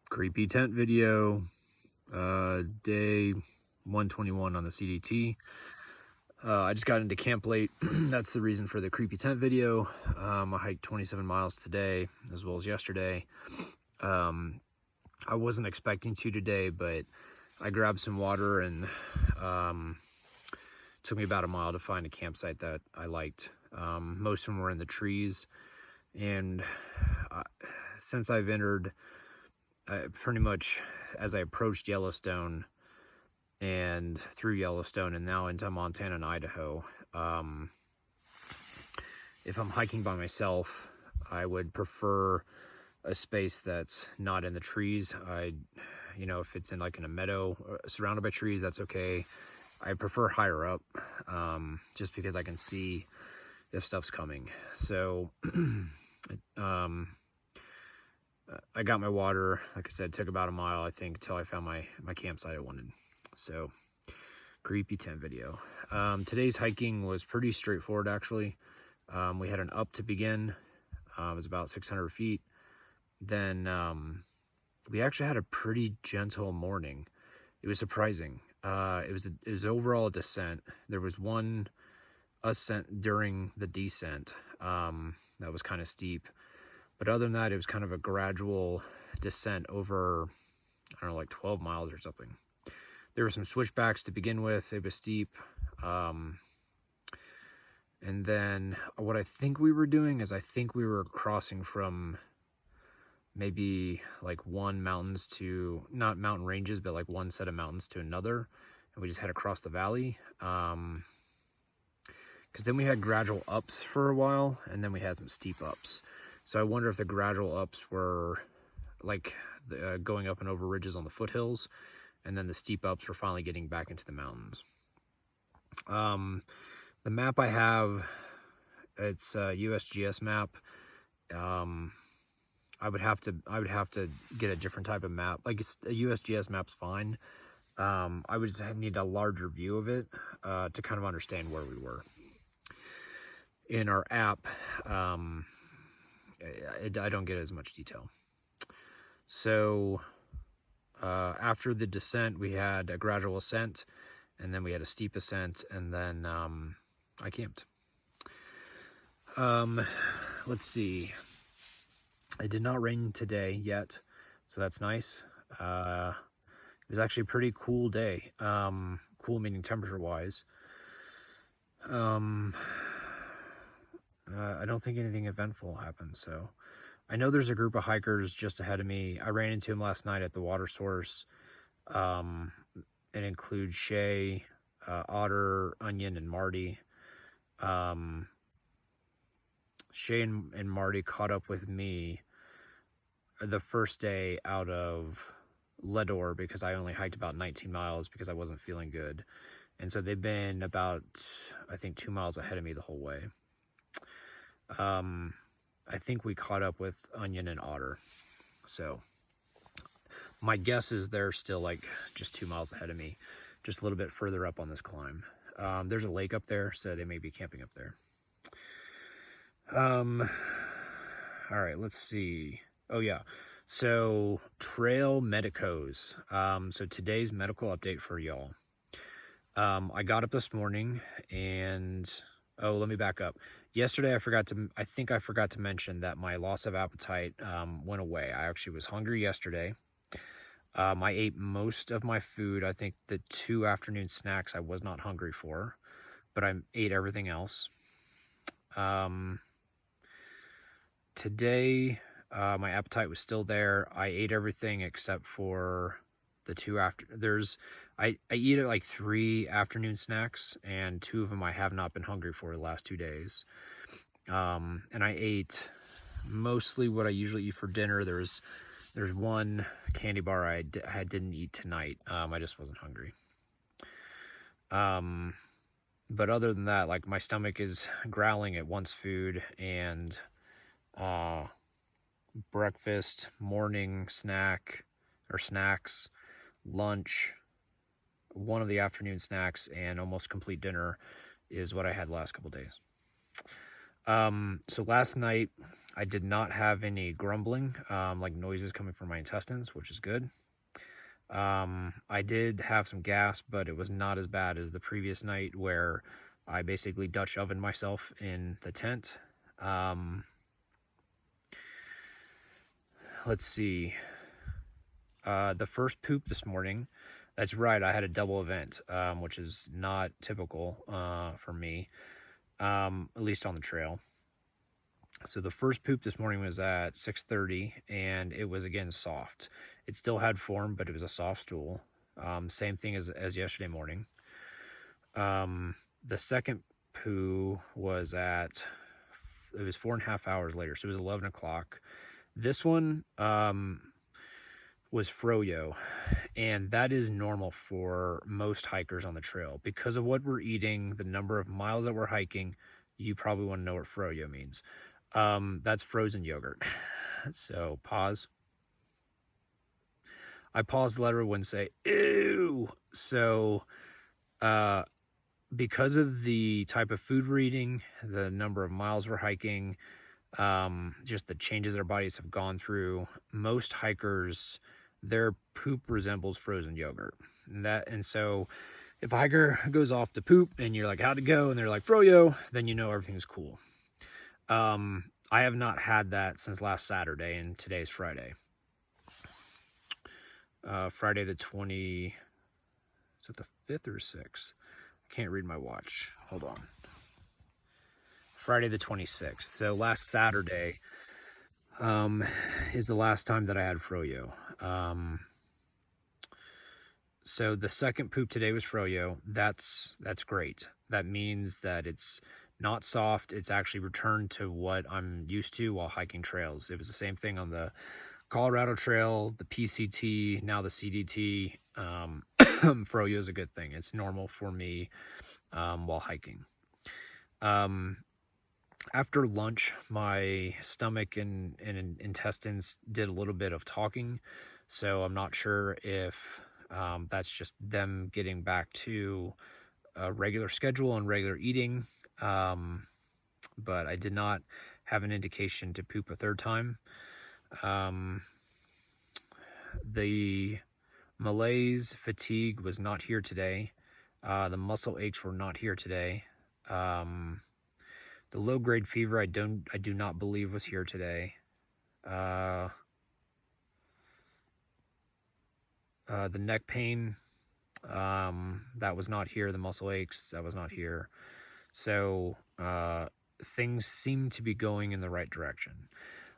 Creepy tent video, day 121 on the CDT. I just got into camp late. That's the reason for the creepy tent video. I hiked 27 miles today as well as yesterday. I wasn't expecting to today, but I grabbed some water and took me about a mile to find a campsite that I liked. Most of them were in the trees, and since I've entered pretty much as I approached Yellowstone and through Yellowstone and now into Montana and Idaho, if I'm hiking by myself, I would prefer a space that's not in the trees. If it's in a meadow surrounded by trees, that's okay. I prefer higher up, just because I can see if stuff's coming. So I got my water, like I said, took about a mile, I think, till I found my campsite I wanted. So, creepy tent video. Today's hiking was pretty straightforward, actually. We had an up to begin. It was about 600 feet. Then we actually had a pretty gentle morning. It was surprising. It was overall a descent. There was one ascent during the descent that was kind of steep. But other than that, it was kind of a gradual descent over, I don't know, like 12 miles or something. There were some switchbacks to begin with. It was steep. And then what I think we were doing is I think we were crossing from maybe like one mountains to, not mountain ranges, but like one set of mountains to another. And we just had to cross the valley. Because then we had gradual ups for a while, and then we had some steep ups. So I wonder if the gradual ups were like going up and over ridges on the foothills, and then the steep ups were finally getting back into the mountains. The map I have, it's a USGS map. I would have to get a different type of map. Like a USGS map's fine. I would just need a larger view of it to kind of understand where we were. In our app, I don't get as much detail. So after the descent, we had a gradual ascent, and then we had a steep ascent, and then I camped. Let's see. It did not rain today yet, so that's nice. It was actually a pretty cool day. Cool meaning temperature-wise. I don't think anything eventful happened, so I know there's a group of hikers just ahead of me. I ran into them last night at the water source. It includes Shay, Otter, Onion, and Marty. Shay and Marty caught up with me the first day out of Ledor because I only hiked about 19 miles because I wasn't feeling good. And so they've been about, I think, 2 miles ahead of me the whole way. I think we caught up with Onion and Otter. So my guess is they're still like just 2 miles ahead of me, just a little bit further up on this climb. There's a lake up there, so they may be camping up there. All right, let's see. Oh yeah. So trail medicos. So today's medical update for y'all. I got up this morning and, let me back up. Yesterday, I think I forgot to mention that my loss of appetite went away. I actually was hungry yesterday. I ate most of my food. I think the 2 afternoon snacks I was not hungry for, but I ate everything else. Today, my appetite was still there. I ate everything except for the 2 after. I eat like 3 afternoon snacks, and 2 of them I have not been hungry for the last 2 days. And I ate mostly what I usually eat for dinner. There's one candy bar I didn't eat tonight. I just wasn't hungry. But other than that, like, my stomach is growling. It wants food, and breakfast, morning snack or snacks, lunch, one of the afternoon snacks, and almost complete dinner is what I had the last couple days. So last night I did not have any grumbling, like noises coming from my intestines, which is good. I did have some gas, but it was not as bad as the previous night where I basically Dutch ovened myself in the tent. Let's see. The first poop this morning, that's right, I had a double event, which is not typical for me, at least on the trail. So the first poop this morning was at 6:30, and it was again soft. It still had form, but it was a soft stool. Same thing as yesterday morning. The second poo was it was 4.5 hours later, so it was 11 o'clock. This one was FROYO, and that is normal for most hikers on the trail. Because of what we're eating, the number of miles that we're hiking, you probably want to know what FROYO means. That's frozen yogurt. So pause. I paused the letter when say ew. So because of the type of food we're eating, the number of miles we're hiking, just the changes our bodies have gone through, most hikers, their poop resembles frozen yogurt. And so if a hiker goes off to poop and you're like, how'd it go? And they're like, FROYO, then you know everything's cool. I have not had that since last Saturday, and today's Friday. Friday the 20, is it the 5th or 6th? I can't read my watch. Hold on. Friday the 26th. So last Saturday is the last time that I had FROYO. So the second poop today was FROYO. That's great. That means that it's not soft. It's actually returned to what I'm used to while hiking trails. It was the same thing on the Colorado Trail, the PCT, now the CDT. FROYO is a good thing. It's normal for me while hiking. After lunch, my stomach and intestines did a little bit of talking, so I'm not sure if that's just them getting back to a regular schedule and regular eating, but I did not have an indication to poop a third time. The malaise, fatigue was not here today. The muscle aches were not here today. The low-grade fever I do not believe was here today. The neck pain, that was not here. The muscle aches, that was not here. So things seem to be going in the right direction.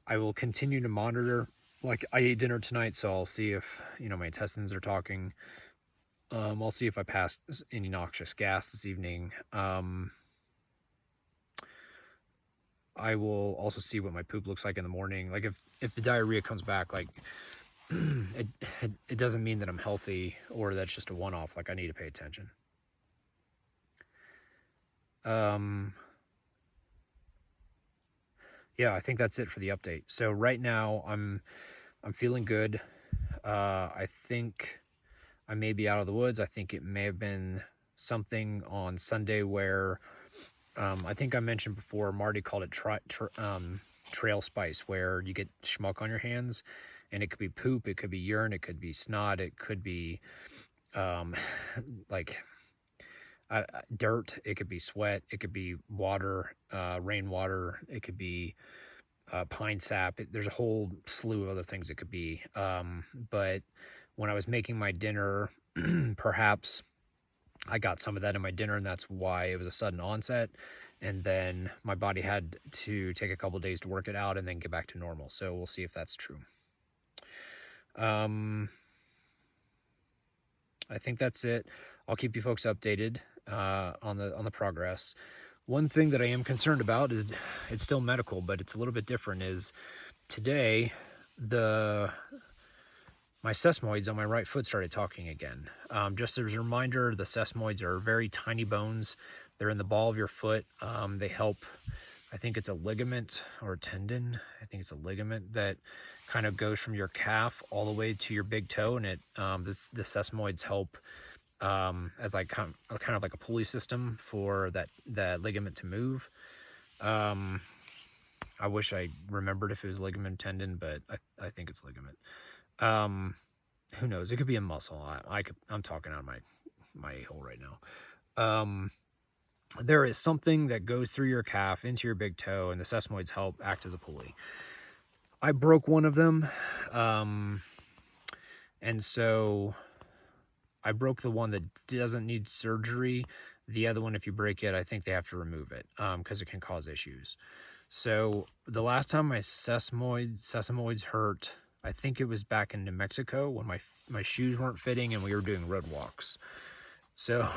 I will continue to monitor. Like, I ate dinner tonight, so I'll see if, my intestines are talking. I'll see if I passed any noxious gas this evening. I will also see what my poop looks like in the morning. Like, if the diarrhea comes back, like, it doesn't mean that I'm healthy or that's just a one-off. Like, I need to pay attention. Yeah, I think that's it for the update. So right now I'm feeling good. I think I may be out of the woods. I think it may have been something on Sunday where I think I mentioned before, Marty called it trail spice, where you get schmuck on your hands, and it could be poop, it could be urine, it could be snot, it could be like dirt, it could be sweat, it could be water, rainwater, it could be pine sap. There's a whole slew of other things it could be. But when I was making my dinner, perhaps I got some of that in my dinner, and that's why it was a sudden onset. And then my body had to take a couple of days to work it out and then get back to normal. So we'll see if that's true. I think that's it. I'll keep you folks updated on the progress. One thing that I am concerned about is, it's still medical, but it's a little bit different, is today my sesamoids on my right foot started talking again. Just as a reminder, the sesamoids are very tiny bones. They're in the ball of your foot. They help, I think it's a ligament or a tendon. I think it's a ligament that kind of goes from your calf all the way to your big toe, and the sesamoids help as like kind of like a pulley system for that ligament to move. I wish I remembered if it was ligament tendon, but I think it's ligament. Who knows? It could be a muscle. I'm talking on my hole right now. There is something that goes through your calf into your big toe, and the sesamoids help act as a pulley. I broke one of them, and so I broke the one that doesn't need surgery. The other one, if you break it, I think they have to remove it because it can cause issues. So the last time my sesamoids hurt, I think it was back in New Mexico when my shoes weren't fitting and we were doing road walks. So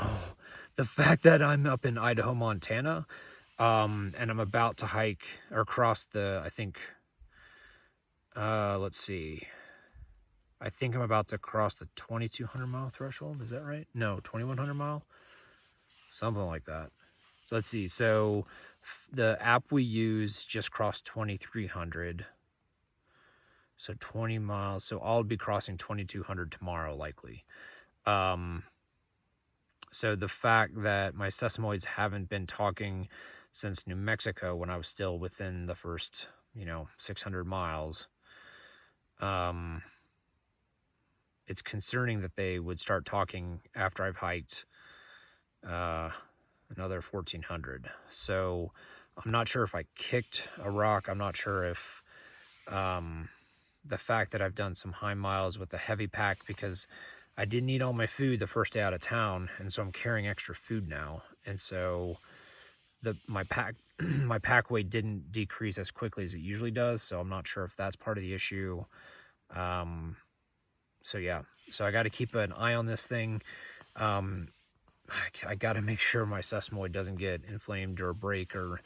the fact that I'm up in Idaho, Montana, and I'm about to hike or cross the, I think, let's see. I think I'm about to cross the 2,200 mile threshold. Is that right? No, 2,100 mile. Something like that. So let's see. So the app we use just crossed 2,300. So 20 miles. So I'll be crossing 2,200 tomorrow, likely. So the fact that my sesamoids haven't been talking since New Mexico when I was still within the first, 600 miles, it's concerning that they would start talking after I've hiked another 1,400. So I'm not sure if I kicked a rock. I'm not sure if the fact that I've done some high miles with a heavy pack, because I didn't eat all my food the first day out of town, and so I'm carrying extra food now, and so my pack weight didn't decrease as quickly as it usually does. So I'm not sure if that's part of the issue. So yeah, so I got to keep an eye on this thing. I got to make sure my sesamoid doesn't get inflamed or break or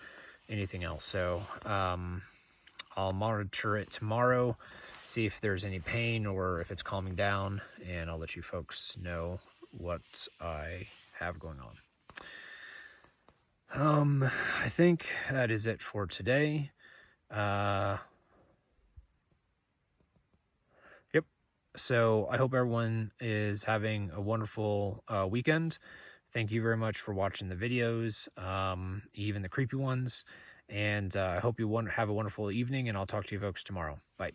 anything else. So I'll monitor it tomorrow, see if there's any pain or if it's calming down, and I'll let you folks know what I have going on. I think that is it for today. Yep. So I hope everyone is having a wonderful weekend. Thank you very much for watching the videos, even the creepy ones. And I hope you have a wonderful evening, and I'll talk to you folks tomorrow. Bye.